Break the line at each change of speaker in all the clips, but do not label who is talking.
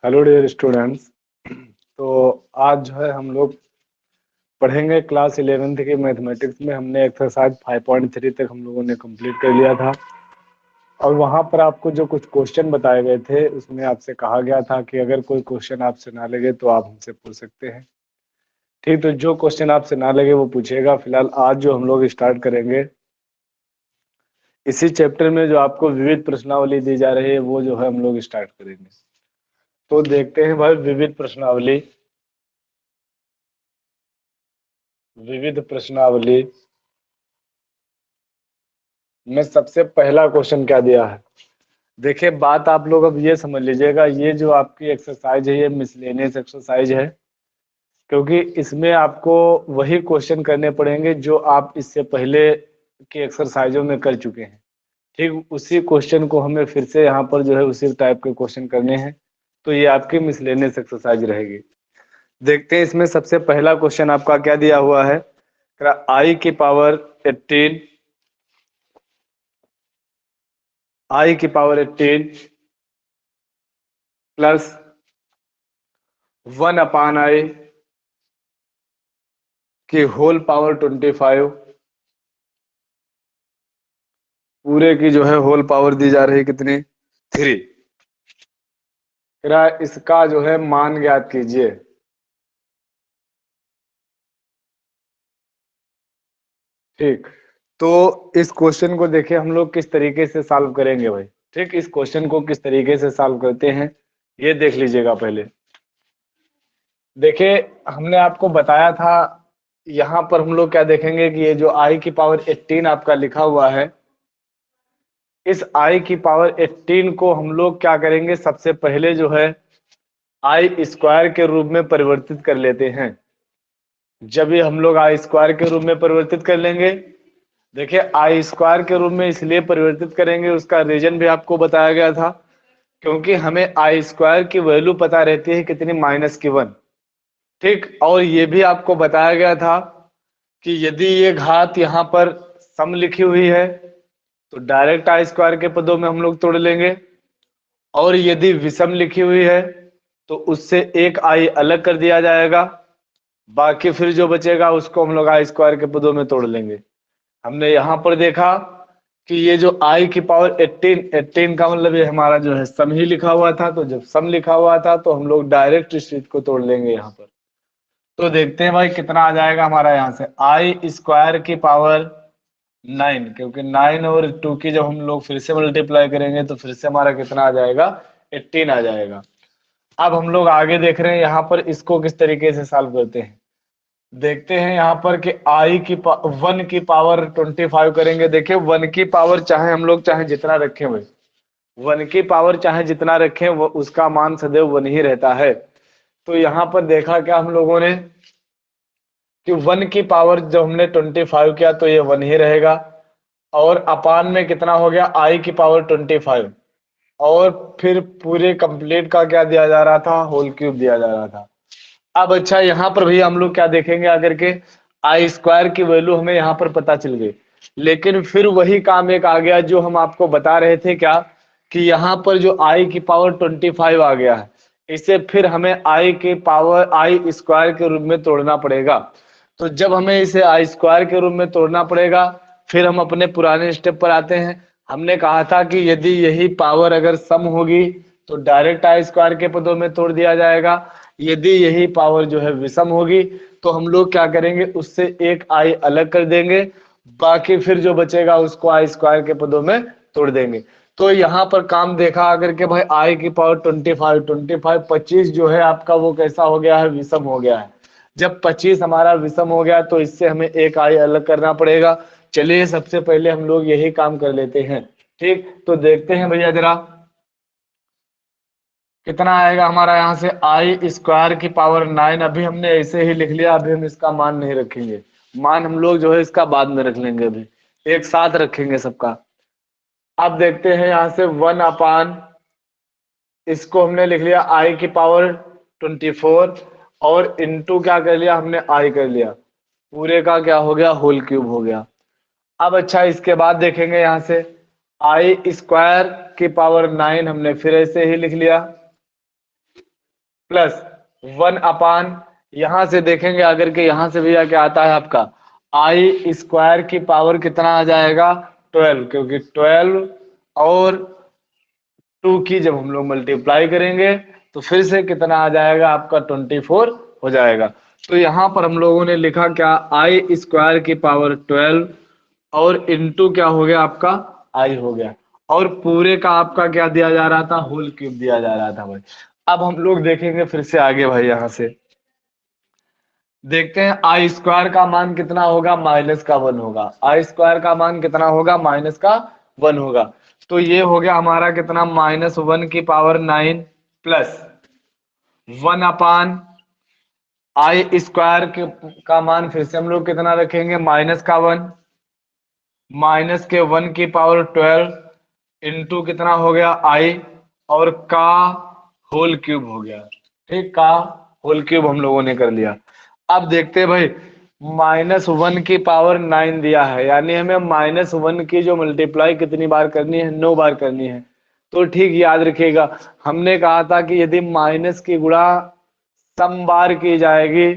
Hello dear students. तो आज जो है हम लोग पढ़ेंगे क्लास 11th के मैथमेटिक्स में। हमने एक्सरसाइज 5.3 तक हम लोगों ने कंप्लीट कर लिया था और वहाँ पर आपको जो कुछ क्वेश्चन बताए गए थे उसमें आपसे कहा गया था कि अगर कोई क्वेश्चन आपसे ना लगे तो आप हमसे पूछ सकते हैं। ठीक, तो जो क्वेश्चन आपसे ना लगे वो पूछेगा। फिलहाल आज जो हम लोग स्टार्ट करेंगे इसी चैप्टर में जो आपको विविध प्रश्नावली दी जा रही है वो जो है हम लोग स्टार्ट करेंगे। तो देखते हैं भाई, विविध प्रश्नावली। विविध प्रश्नावली में सबसे पहला क्वेश्चन क्या दिया है? देखिए, बात आप लोग अब ये समझ लीजिएगा, ये जो आपकी एक्सरसाइज है ये मिसलेनियस एक्सरसाइज है, क्योंकि इसमें आपको वही क्वेश्चन करने पड़ेंगे जो आप इससे पहले की एक्सरसाइजों में कर चुके हैं। ठीक उसी क्वेश्चन को हमें फिर से यहाँ पर जो है उसी टाइप के क्वेश्चन करने हैं। तो ये आपकी मिसलेनियस एक्सरसाइज रहेगी। देखते हैं इसमें सबसे पहला क्वेश्चन आपका क्या दिया हुआ है। आई की पावर 18, आई की पावर 18 प्लस 1/i की होल पावर 25, पूरे की जो है होल पावर दी जा रही है कितनी? 3। इसका जो है मान ज्ञात कीजिए। ठीक, तो इस क्वेश्चन को देखिए हम लोग किस तरीके से सॉल्व करेंगे भाई। ठीक, इस क्वेश्चन को किस तरीके से सॉल्व करते हैं ये देख लीजिएगा। पहले देखिए, हमने आपको बताया था, यहाँ पर हम लोग क्या देखेंगे कि ये जो आई की पावर 18 आपका लिखा हुआ है, इस आई की पावर 18 को हम लोग क्या करेंगे, सबसे पहले जो है आई स्क्वायर के रूप में परिवर्तित कर लेते हैं। जब ये हम लोग आई स्क्वायर के रूप में परिवर्तित कर लेंगे, देखिए आई स्क्वायर के रूप में इसलिए परिवर्तित करेंगे, उसका रीजन भी आपको बताया गया था, क्योंकि हमें आई स्क्वायर की वैल्यू पता रहती है कितनी, -1। ठीक, और ये भी आपको बताया गया था कि यदि ये घात यहाँ पर सम लिखी हुई है तो डायरेक्ट आई स्क्वायर के पदों में हम लोग तोड़ लेंगे, और यदि विषम लिखी हुई है तो उससे एक आई अलग कर दिया जाएगा, बाकी फिर जो बचेगा उसको हम लोग आई स्क्वायर के पदों में तोड़ लेंगे। हमने यहाँ पर देखा कि ये जो आई की पावर 18 का मतलब ये हमारा जो है सम ही लिखा हुआ था, तो जब सम लिखा हुआ था तो हम लोग डायरेक्ट इस चीज को तोड़ लेंगे यहाँ पर। तो देखते हैं भाई कितना आ जाएगा हमारा यहाँ से, आई स्क्वायर की पावर 9, क्योंकि 9 और 2 की जब हम लोग फिर से मल्टीप्लाई करेंगे तो फिर से हमारा कितना आ जाएगा, 18 आ जाएगा। अब हम लोग आगे देख रहे हैं यहाँ पर इसको किस तरीके से सॉल्व करते हैं। देखते हैं यहाँ पर कि आई की 1 की पावर 25 करेंगे। देखिए 1 की पावर चाहे हम लोग चाहे जितना रखें भाई, 1 की पावर चाहे जितना रखें वो उसका मान सदैव 1 ही रहता है। तो यहाँ पर देखा क्या हम लोगों ने कि 1 की पावर जब हमने 25 किया तो ये 1 ही रहेगा, और अपान में कितना हो गया, आई की पावर 25, और फिर पूरे कंप्लीट का क्या दिया जा रहा था, होल क्यूब दिया जा रहा था। अब अच्छा, यहाँ पर भी हम लोग क्या देखेंगे आकर के, आई स्क्वायर की वैल्यू हमें यहाँ पर पता चल गई, लेकिन फिर वही काम एक आ गया जो हम आपको बता रहे थे क्या, कि यहाँ पर जो आई की पावर 25 आ गया है, इसे फिर हमें आई की पावर आई स्क्वायर के रूप में तोड़ना पड़ेगा। तो जब हमें इसे आई स्क्वायर के रूप में तोड़ना पड़ेगा, फिर हम अपने पुराने स्टेप पर आते हैं। हमने कहा था कि यदि यही पावर अगर सम होगी तो डायरेक्ट आई स्क्वायर के पदों में तोड़ दिया जाएगा, यदि यही पावर जो है विषम होगी तो हम लोग क्या करेंगे, उससे एक आई अलग कर देंगे, बाकी फिर जो बचेगा उसको आई स्क्वायर के पदों में तोड़ देंगे। तो यहाँ पर काम देखा अगर के भाई आई की पावर 25 जो है आपका वो कैसा हो गया है, विषम हो गया है। जब 25 हमारा विषम हो गया तो इससे हमें एक आई अलग करना पड़ेगा। चलिए सबसे पहले हम लोग यही काम कर लेते हैं। ठीक, तो देखते हैं भैया जरा कितना आएगा हमारा यहाँ से, आई स्क्वायर की पावर 9, अभी हमने ऐसे ही लिख लिया, अभी हम इसका मान नहीं रखेंगे, मान हम लोग जो है इसका बाद में रख लेंगे, अभी एक साथ रखेंगे सबका। अब देखते हैं यहाँ से 1/, इसको हमने लिख लिया आई की पावर 24, और इनटू क्या कर लिया हमने, आई कर लिया, पूरे का क्या हो गया, होल क्यूब हो गया। अब अच्छा, इसके बाद देखेंगे यहाँ से आई स्क्वायर की पावर 9 हमने फिर ऐसे ही लिख लिया, प्लस 1/, यहां से देखेंगे अगर के यहां से भैया क्या आता है आपका आई स्क्वायर की पावर कितना आ जाएगा 12, क्योंकि 12 और 2 की जब हम लोग मल्टीप्लाई करेंगे तो फिर से कितना आ जाएगा आपका 24 हो जाएगा। तो यहां पर हम लोगों ने लिखा क्या आई स्क्वायर की पावर 12 और इनटू क्या हो गया आपका आई हो गया, और पूरे का आपका क्या दिया जा रहा था होल क्यूब दिया जा रहा था भाई। अब हम लोग देखेंगे फिर से आगे भाई, यहां से देखते हैं आई स्क्वायर का मान कितना होगा माइनस का 1 होगा, आई स्क्वायर का मान कितना होगा माइनस का 1 होगा। तो ये हो गया हमारा कितना -1 की पावर 9 प्लस 1/, आई स्क्वायर का मान फिर से हम लोग कितना रखेंगे माइनस का 1, माइनस के 1 की पावर 12 इंटू कितना हो गया आई, और का होल क्यूब हो गया। ठीक, का होल क्यूब हम लोगों ने कर लिया। अब देखते हैं भाई, -1 की पावर 9 दिया है, यानी हमें -1 की जो मल्टीप्लाई कितनी बार करनी है 9 बार करनी है। तो ठीक याद रखिएगा, हमने कहा था कि यदि माइनस की गुणा सम बार की जाएगी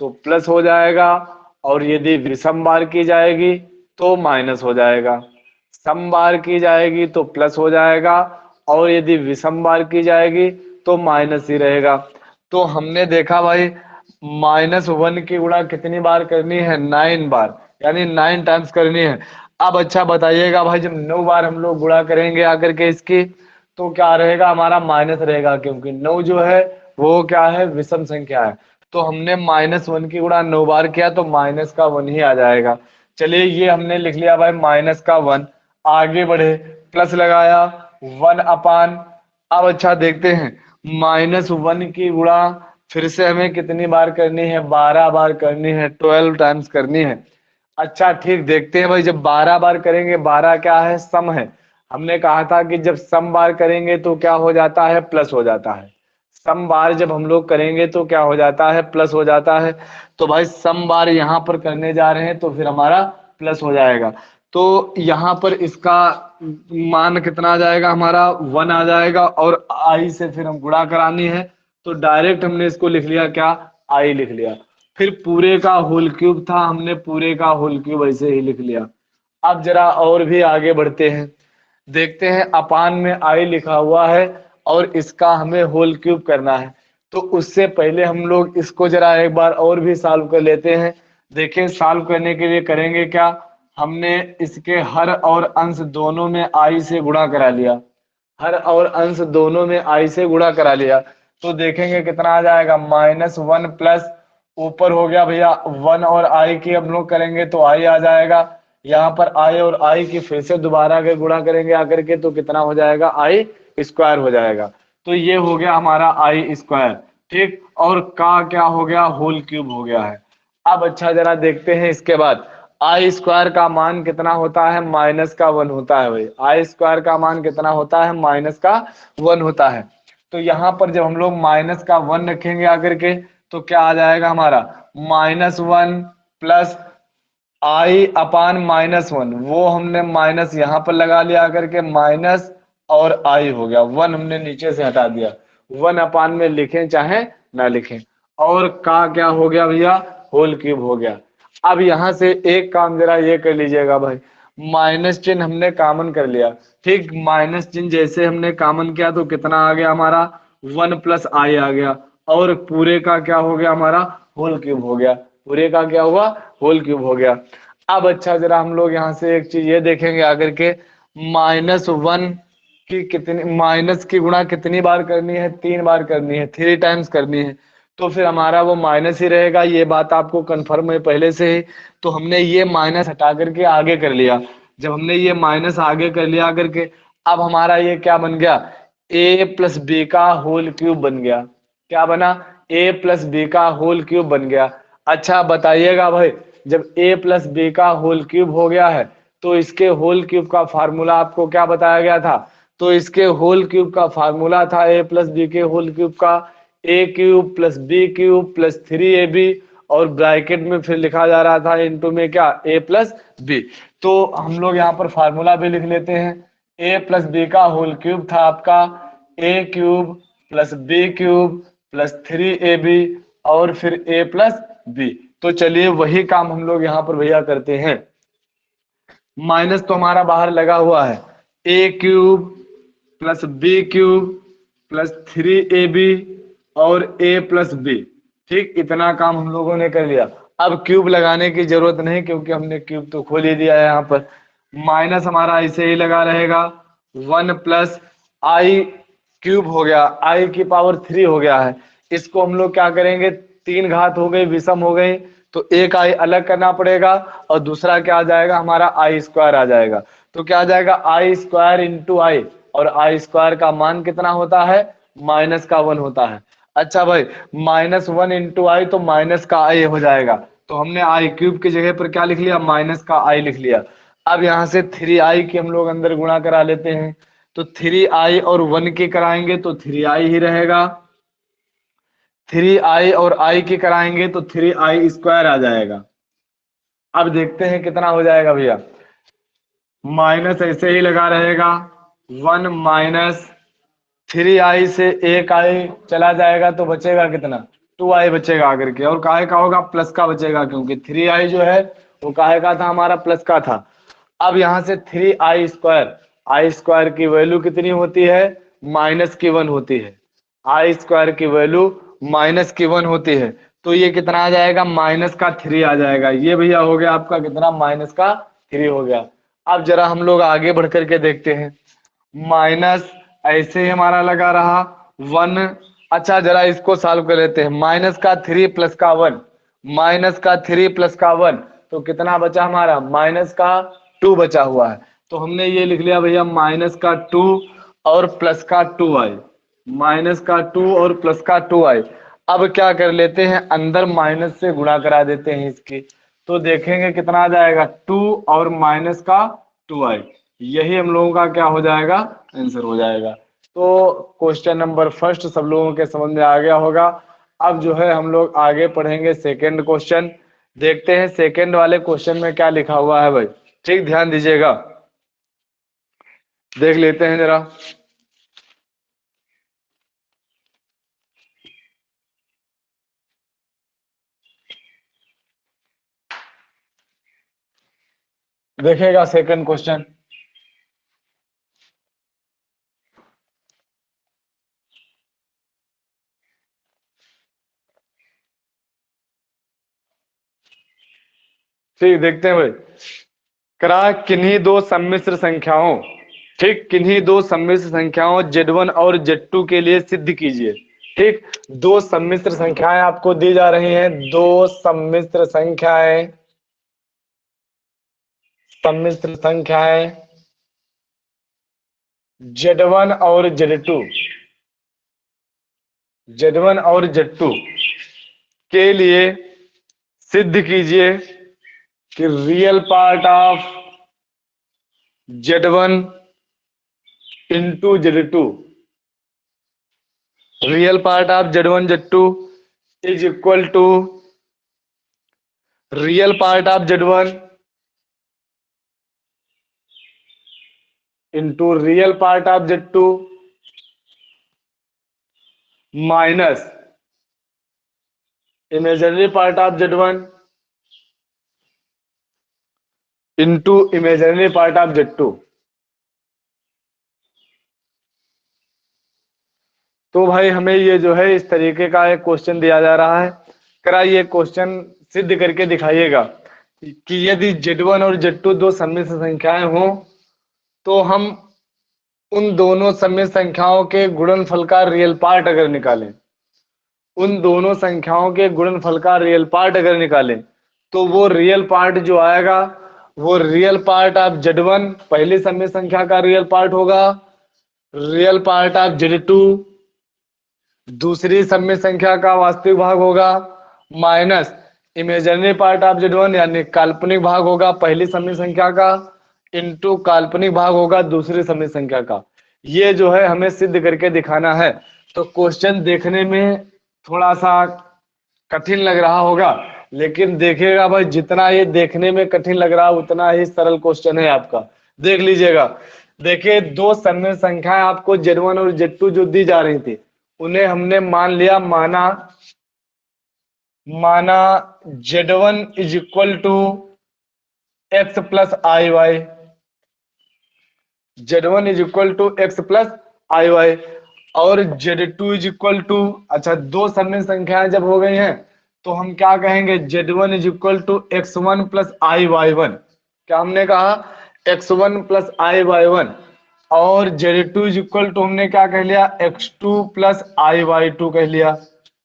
तो प्लस हो जाएगा, और यदि विषम बार की जाएगी तो माइनस हो जाएगा। सम बार की जाएगी तो प्लस हो जाएगा, और यदि विषम बार की जाएगी तो माइनस ही रहेगा। तो हमने देखा भाई -1 की गुणा कितनी बार करनी है 9 बार, यानी 9 टाइम्स करनी है। अब अच्छा बताइएगा भाई, जब 9 बार हम लोग गुणा करेंगे आकर के इसकी तो क्या रहेगा हमारा माइनस रहेगा, क्योंकि 9 जो है वो क्या है विषम संख्या है। तो हमने -1 की गुणा 9 बार किया तो माइनस का 1 ही आ जाएगा। चलिए ये हमने लिख लिया भाई माइनस का 1। आगे बढ़े, प्लस लगाया 1/। अब अच्छा देखते हैं -1 की गुणा फिर से हमें कितनी बार करनी है 12 बार करनी है, 12 टाइम्स करनी है। अच्छा ठीक, देखते हैं भाई, जब 12 बार करेंगे 12 क्या है सम है, हमने कहा था कि जब सम बार करेंगे तो क्या हो जाता है प्लस हो जाता है। सम बार जब हम लोग करेंगे तो क्या हो जाता है प्लस हो जाता है। तो भाई सम बार यहाँ पर करने जा रहे हैं तो फिर हमारा प्लस हो जाएगा। तो यहाँ पर इसका मान कितना आ जाएगा हमारा 1 आ जाएगा, और आई से फिर हम गुणा करानी है तो डायरेक्ट हमने इसको लिख लिया क्या आई लिख लिया। फिर पूरे का होल क्यूब था, हमने पूरे का होल क्यूब ऐसे ही लिख लिया। अब जरा और भी आगे बढ़ते हैं, देखते हैं अपान में आई लिखा हुआ है और इसका हमें होल क्यूब करना है। तो उससे पहले हम लोग इसको जरा एक बार और भी सॉल्व कर लेते हैं। देखिए सॉल्व करने के लिए करेंगे क्या, हमने इसके हर और अंश दोनों में आई से गुणा करा लिया, हर और अंश दोनों में आई से गुणा करा लिया। तो देखेंगे कितना आ जाएगा -1 प्लस ऊपर हो गया भैया 1 और आई की हम लोग करेंगे तो आई आ जाएगा। यहाँ पर आई और आई की फिर से दोबारा अगर गुणा करेंगे आकर के तो कितना हो जाएगा आई स्क्वायर हो जाएगा। तो ये हो गया हमारा आई स्क्वायर। ठीक, और का क्या हो गया होल क्यूब हो गया है। अब अच्छा जरा देखते हैं इसके बाद आई स्क्वायर का मान कितना होता है -1 होता है भाई। आई स्क्वायर का मान कितना होता है -1 होता है। तो यहाँ पर जब हम लोग -1 रखेंगे आकर के तो क्या आ जाएगा हमारा -1 प्लस आई अपान -1, वो हमने माइनस यहाँ पर लगा लिया करके माइनस, और आई हो गया 1 हमने नीचे से हटा दिया, 1 अपान में लिखें चाहे ना लिखें, और का क्या हो गया भैया होल क्यूब हो गया। अब यहाँ से एक काम जरा ये कर लीजिएगा भाई, माइनस चिन्ह हमने कॉमन कर लिया। ठीक, माइनस चिन्ह जैसे हमने कॉमन किया तो कितना आ गया हमारा 1 प्लस आई आ गया, और पूरे का क्या हो गया हमारा होल क्यूब हो गया, पूरे का क्या हुआ होल क्यूब हो गया। अब अच्छा जरा हम लोग यहाँ से एक चीज ये देखेंगे आकर के -1 की कितनी माइनस की गुणा कितनी बार करनी है 3 बार करनी है, 3 टाइम्स करनी है। तो फिर हमारा वो माइनस ही रहेगा, ये बात आपको कंफर्म है पहले से ही। तो हमने ये माइनस हटा करके आगे कर लिया। जब हमने ये माइनस आगे कर लिया करके अब हमारा ये क्या बन गया a प्लस बी का होल क्यूब बन गया। क्या बना a प्लस बी का होल क्यूब बन गया। अच्छा बताइएगा भाई, जब a प्लस बी का होल क्यूब हो गया है तो इसके होल क्यूब का फार्मूला आपको क्या बताया गया था, तो इसके होल क्यूब का फार्मूला था a प्लस बी के होल क्यूब का a cube plus b cube plus 3ab, और ब्रैकेट में फिर लिखा जा रहा था इनटू में क्या a प्लस बी। तो हम लोग यहाँ पर फार्मूला भी लिख लेते हैं, a प्लस बी का होल क्यूब था आपका a cube plus b cube plus 3ab और फिर a प्लस बी। तो चलिए वही काम हम लोग यहाँ पर भैया करते हैं। माइनस तो हमारा बाहर लगा हुआ है, a cube plus b cube plus 3ab और a प्लस बी। ठीक, इतना काम हम लोगों ने कर लिया। अब क्यूब लगाने की जरूरत नहीं क्योंकि हमने क्यूब तो खोल ही दिया है यहाँ पर। माइनस हमारा ऐसे ही लगा रहेगा, 1 प्लस आई क्यूब हो गया, आई की पावर 3 हो गया है। इसको हम लोग क्या करेंगे, 3 घात हो गई, विषम हो गई, तो एक आई अलग करना पड़ेगा और दूसरा क्या आ जाएगा, हमारा आई स्क्वायर आ जाएगा। तो क्या आ जाएगा, आई स्क्वायर इंटू आई, और आई स्क्वायर का मान कितना होता है, माइनस का 1 होता है। अच्छा भाई, -1 इंटू आई तो माइनस का आई हो जाएगा। तो हमने आई क्यूब की जगह पर क्या लिख लिया, माइनस का आई लिख लिया। अब यहाँ से 3i की हम लोग अंदर गुणा करा लेते हैं। तो 3i और 1 की कराएंगे तो 3i ही रहेगा, 3i और i की कराएंगे तो 3i स्क्वायर आ जाएगा। अब देखते हैं कितना हो जाएगा भैया। माइनस ऐसे ही लगा रहेगा, 1 माइनस 3i से एक आई चला जाएगा तो बचेगा कितना, 2i बचेगा आकर के, और काहे का होगा, प्लस का बचेगा, क्योंकि 3i जो है वो काहे का था, हमारा प्लस का था। अब यहाँ से 3i स्क्वायर, आई स्क्वायर की वैल्यू कितनी होती है, -1 होती है। आई स्क्वायर की वैल्यू -1 होती है, तो ये कितना आ जाएगा, -3 आ जाएगा। ये भैया हो गया आपका कितना, -3 हो गया। अब जरा हम लोग आगे बढ़ करके देखते हैं। माइनस ऐसे ही हमारा लगा रहा 1। अच्छा जरा इसको सॉल्व कर लेते हैं, -3 प्लस का 1, -3 प्लस का 1 तो कितना बचा हमारा, -2 बचा हुआ है। तो हमने ये लिख लिया भैया, -2 और प्लस का 2i, -2 और प्लस का 2i। अब क्या कर लेते हैं, अंदर माइनस से गुणा करा देते हैं इसकी, तो देखेंगे कितना आ जाएगा, 2 और माइनस का 2i। यही हम लोगों का क्या हो जाएगा, आंसर हो जाएगा। तो क्वेश्चन नंबर फर्स्ट सब लोगों के समझ में आ गया होगा। अब जो है हम लोग आगे पढ़ेंगे सेकंड क्वेश्चन। देखते हैं सेकंड वाले क्वेश्चन में क्या लिखा हुआ है भाई, ठीक ध्यान दीजिएगा, देख लेते हैं जरा। देखेगा सेकंड क्वेश्चन, ठीक देखते हैं भाई। करा किन्हीं दो सम्मिश्र संख्याओं, ठीक, किन्हीं दो सम्मिश्र संख्याओं Z1 और Z2 के लिए सिद्ध कीजिए। ठीक, दो सम्मिश्र संख्याएं आपको दी जा रही हैं, दो सम्मिश्र संख्याएं, सम्मिश्र संख्याएं Z1 और Z2, Z1 और Z2 के लिए सिद्ध कीजिए कि real part of Z1 into Z2, real part of Z1 Z2 is equal to real part of Z1 into real part of Z2 minus imaginary part of Z1 into imaginary part of Z2। तो भाई हमें ये जो है इस तरीके का एक क्वेश्चन दिया जा रहा है, करा ये क्वेश्चन सिद्ध करके दिखाइएगा कि यदि Z1 और Z2 दो सम्मिश्र संख्याएं हों तो हम उन दोनों सम्मिश्र संख्याओं के गुणनफल का रियल पार्ट अगर निकालें, उन दोनों संख्याओं के गुणनफल का रियल पार्ट अगर निकालें तो वो रियल पार्ट जो आएगा वो रियल पार्ट ऑफ Z1 पहली सम्मिश्र संख्या का रियल पार्ट होगा, रियल पार्ट ऑफ Z2 दूसरी सम्मिश्र संख्या का वास्तविक भाग होगा, minus imaginary part of Z1 यानी काल्पनिक भाग होगा पहली सम्मिश्र संख्या का, इनटू काल्पनिक भाग होगा दूसरी सम्मिश्र संख्या का। ये जो है हमें सिद्ध करके दिखाना है। तो क्वेश्चन देखने में थोड़ा सा कठिन लग रहा होगा, लेकिन देखिएगा भाई जितना ये देखने में कठिन लग रहा है उतना ही सरल क्वेश्चन है आपका। देख लीजिएगा, देखिए दो सम्मिश्र संख्याएं आपको Z1 और Z2 जो दी जा रही थी उन्हें हमने मान लिया, माना Z1 is equal to x plus i y, Z1 is equal to x plus i y, और Z2 इज इक्वल टू, अच्छा दो सम संख्याएं जब हो गई हैं तो हम क्या कहेंगे, Z1 is equal to x1 plus i y one, क्या हमने कहा, x1 plus i y one, और Z2 इज इक्वल टू हमने क्या कह लिया, x2 plus i Y to कह लिया।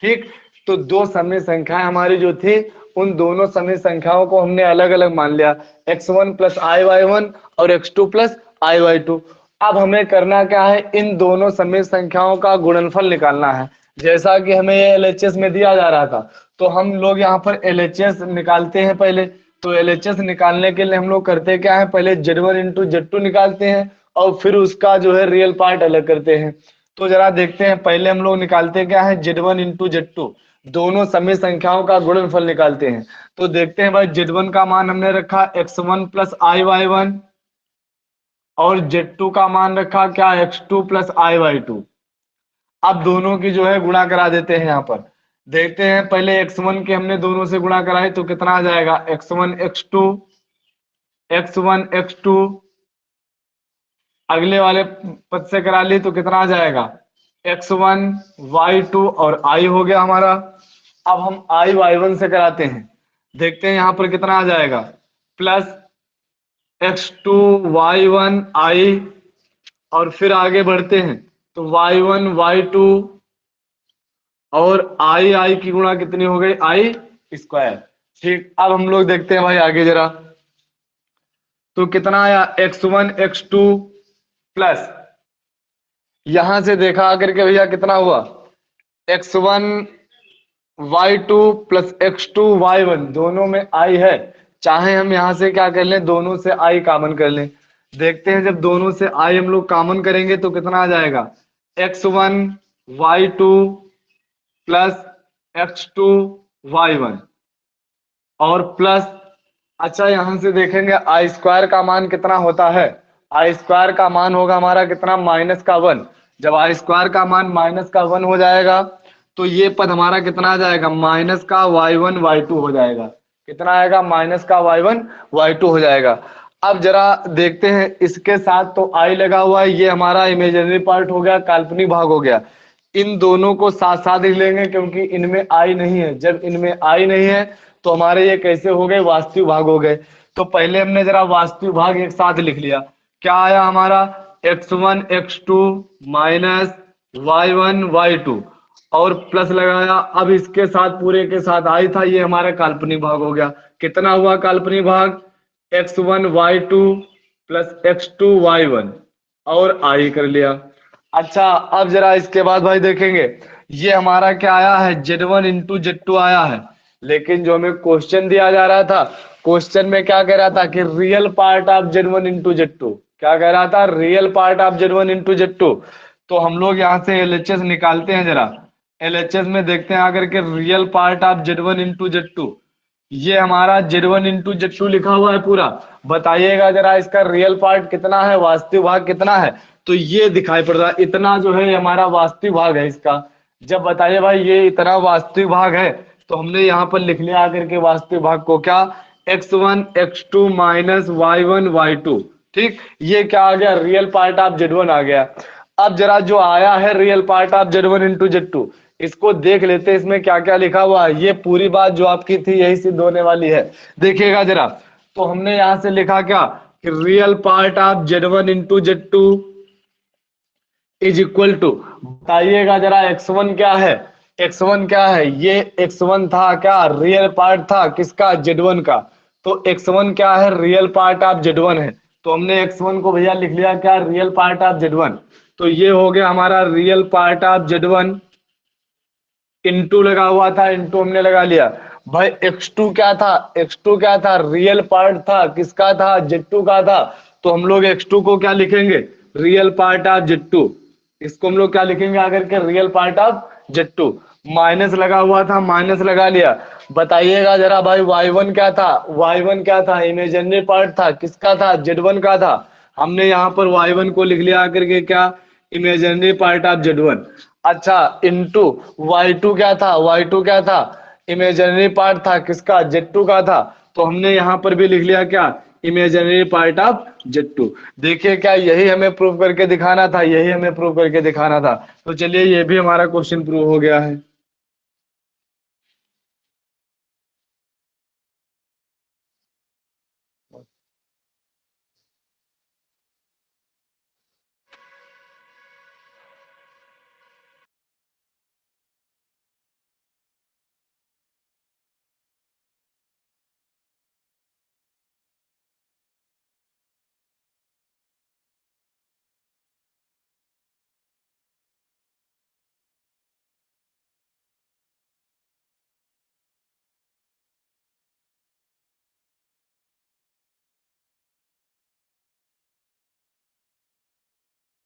ठीक, तो दो समय संख्याएं हमारी जो थी उन दोनों समय संख्याओं को हमने अलग अलग मान लिया, x1 plus i y one और x2 plus i Y to. अब हमें करना क्या है, इन दोनों समय संख्याओं का गुणनफल निकालना है। जैसा कि हमें ये LHS में दिया जा रहा था, तो हम लोग यहाँ पर LHS निकालते हैं पहले। तो LHS निकालने के लिए हम लोग करते क्या है, पहले Z1 इंटू Z2 निकालते हैं और फिर उसका जो है रियल पार्ट अलग करते हैं। तो जरा देखते हैं, पहले हम लोग निकालते क्या है, Z1 इंटू Z2, दोनों समय संख्याओं का गुणनफल निकालते हैं। तो देखते हैं भाई, Z1 का मान हमने रखा x1 plus i y one, और Z2 का मान रखा क्या, x2 plus i Y to. अब दोनों की जो है गुणा करा देते हैं। यहाँ पर देखते हैं, पहले x1 के हमने दोनों से गुणा कराए तो कितना आ जाएगा, x1 x2, x1 x2, अगले वाले पद से करा ली तो कितना आ जाएगा, x1 y2, और i हो गया हमारा। अब हम i y1 से कराते हैं, देखते हैं यहाँ पर कितना आ जाएगा, प्लस x2 y1 i, और फिर आगे बढ़ते हैं तो y1 y2, और i की गुणा कितनी हो गई, i स्क्वायर। ठीक, अब हम लोग देखते हैं भाई आगे जरा, तो कितना आया, x1 x2 प्लस, यहां से देखा आकर के भैया कितना हुआ, x1 y2 plus x2 y1, दोनों में i है, चाहे हम यहां से क्या कर लें, दोनों से i कॉमन कर लें। देखते हैं, जब दोनों से i हम लोग कॉमन करेंगे तो कितना आ जाएगा, x1 y2 plus x2 y1, और प्लस, अच्छा यहां से देखेंगे आई स्क्वायर का मान कितना होता है, आई स्क्वायर का मान होगा हमारा कितना, माइनस का वन। जब आई स्क्वायर का मान माइनस का वन हो जाएगा तो ये पद हमारा कितना आ जाएगा, माइनस का y1 y2 हो जाएगा। कितना आएगा, माइनस का y1 y2 हो जाएगा। अब जरा देखते हैं, इसके साथ तो आई लगा हुआ है, ये हमारा इमेजिनरी पार्ट हो गया, काल्पनिक भाग हो गया। इन दोनों को साथ साथ ही लेंगे क्योंकि इनमें आई नहीं है। जब इनमें आई नहीं है तो हमारे ये कैसे हो गए, वास्तविक भाग हो गए। तो पहले हमने जरा वास्तविक भाग एक साथ लिख लिया, क्या आया हमारा, x1 x2 minus y1 y2, और प्लस लगाया। अब इसके साथ पूरे के साथ आई था, ये हमारा काल्पनिक भाग हो गया। कितना हुआ काल्पनिक भाग, x1 y2 plus x2 y1, और आई कर लिया। अच्छा, अब जरा इसके बाद भाई देखेंगे, ये हमारा क्या आया है, Z1 इंटू Z2 आया है। लेकिन जो हमें क्वेश्चन दिया जा रहा था, क्वेश्चन में क्या कह रहा था कि real part of Z1 into Z2, क्या कह रहा था, real part of Z1 into Z2। तो हम लोग यहाँ से LHS निकालते हैं जरा, LHS में देखते हैं आकर के real part of Z1 into Z2। ये हमारा Z1 इंटू Z2 लिखा हुआ है पूरा, बताइएगा जरा इसका रियल पार्ट कितना है, वास्तविक भाग कितना है। तो ये दिखाई पड़ रहा है, इतना जो है हमारा वास्तविक भाग है इसका। जब बताइए भाई ये इतना वास्तविक भाग है, तो हमने यहाँ पर लिख लिया आकर के वास्तविक भाग को, क्या, x1 x2 minus y1 y2। ठीक, ये क्या आ गया, रियल पार्ट ऑफ Z1 आ गया। अब जरा जो आया है real part of Z1 into Z2, इसको देख लेते हैं इसमें क्या क्या लिखा हुआ है। ये पूरी बात जो आपकी थी यही सिद्ध होने वाली है, देखिएगा जरा। तो हमने यहां से लिखा क्या कि real part of Z1 into Z2 is equal to, बताइएगा जरा x1 क्या है, x1 क्या है, ये x1 था क्या, रियल पार्ट था किसका, Z1 का। तो x1 क्या है, रियल पार्ट ऑफ Z1 है। तो हमने x1 को भैया लिख लिया क्या, रियल पार्ट ऑफ Z1। तो ये हो गया हमारा real part of Z1, into लगा हुआ था, इंटू हमने लगा लिया। भाई x2 क्या था, x2 क्या था, रियल पार्ट था किसका था, Z2 का था। तो हम लोग x2 को क्या लिखेंगे, रियल पार्ट ऑफ Z2। इसको हम लोग क्या लिखेंगे आकर के, real part of Z2। Minus लगा हुआ था, माइनस लगा लिया। बताइएगा जरा भाई y1 क्या था, y1 क्या था, इमेजिनरी पार्ट था किसका था, Z1 का था। हमने यहाँ पर y1 को लिख लिया आकर के क्या, इमेजिनरी पार्ट ऑफ Z1। अच्छा, इनटू Y2 क्या था, Y2 क्या था, इमेजिनरी पार्ट था किसका, Z2 का था। तो हमने यहाँ पर भी लिख लिया क्या, इमेजिनरी पार्ट ऑफ Z2। देखिए क्या यही हमें प्रूव करके दिखाना था, यही हमें प्रूव करके दिखाना था। तो चलिए ये भी हमारा क्वेश्चन प्रूव हो गया है।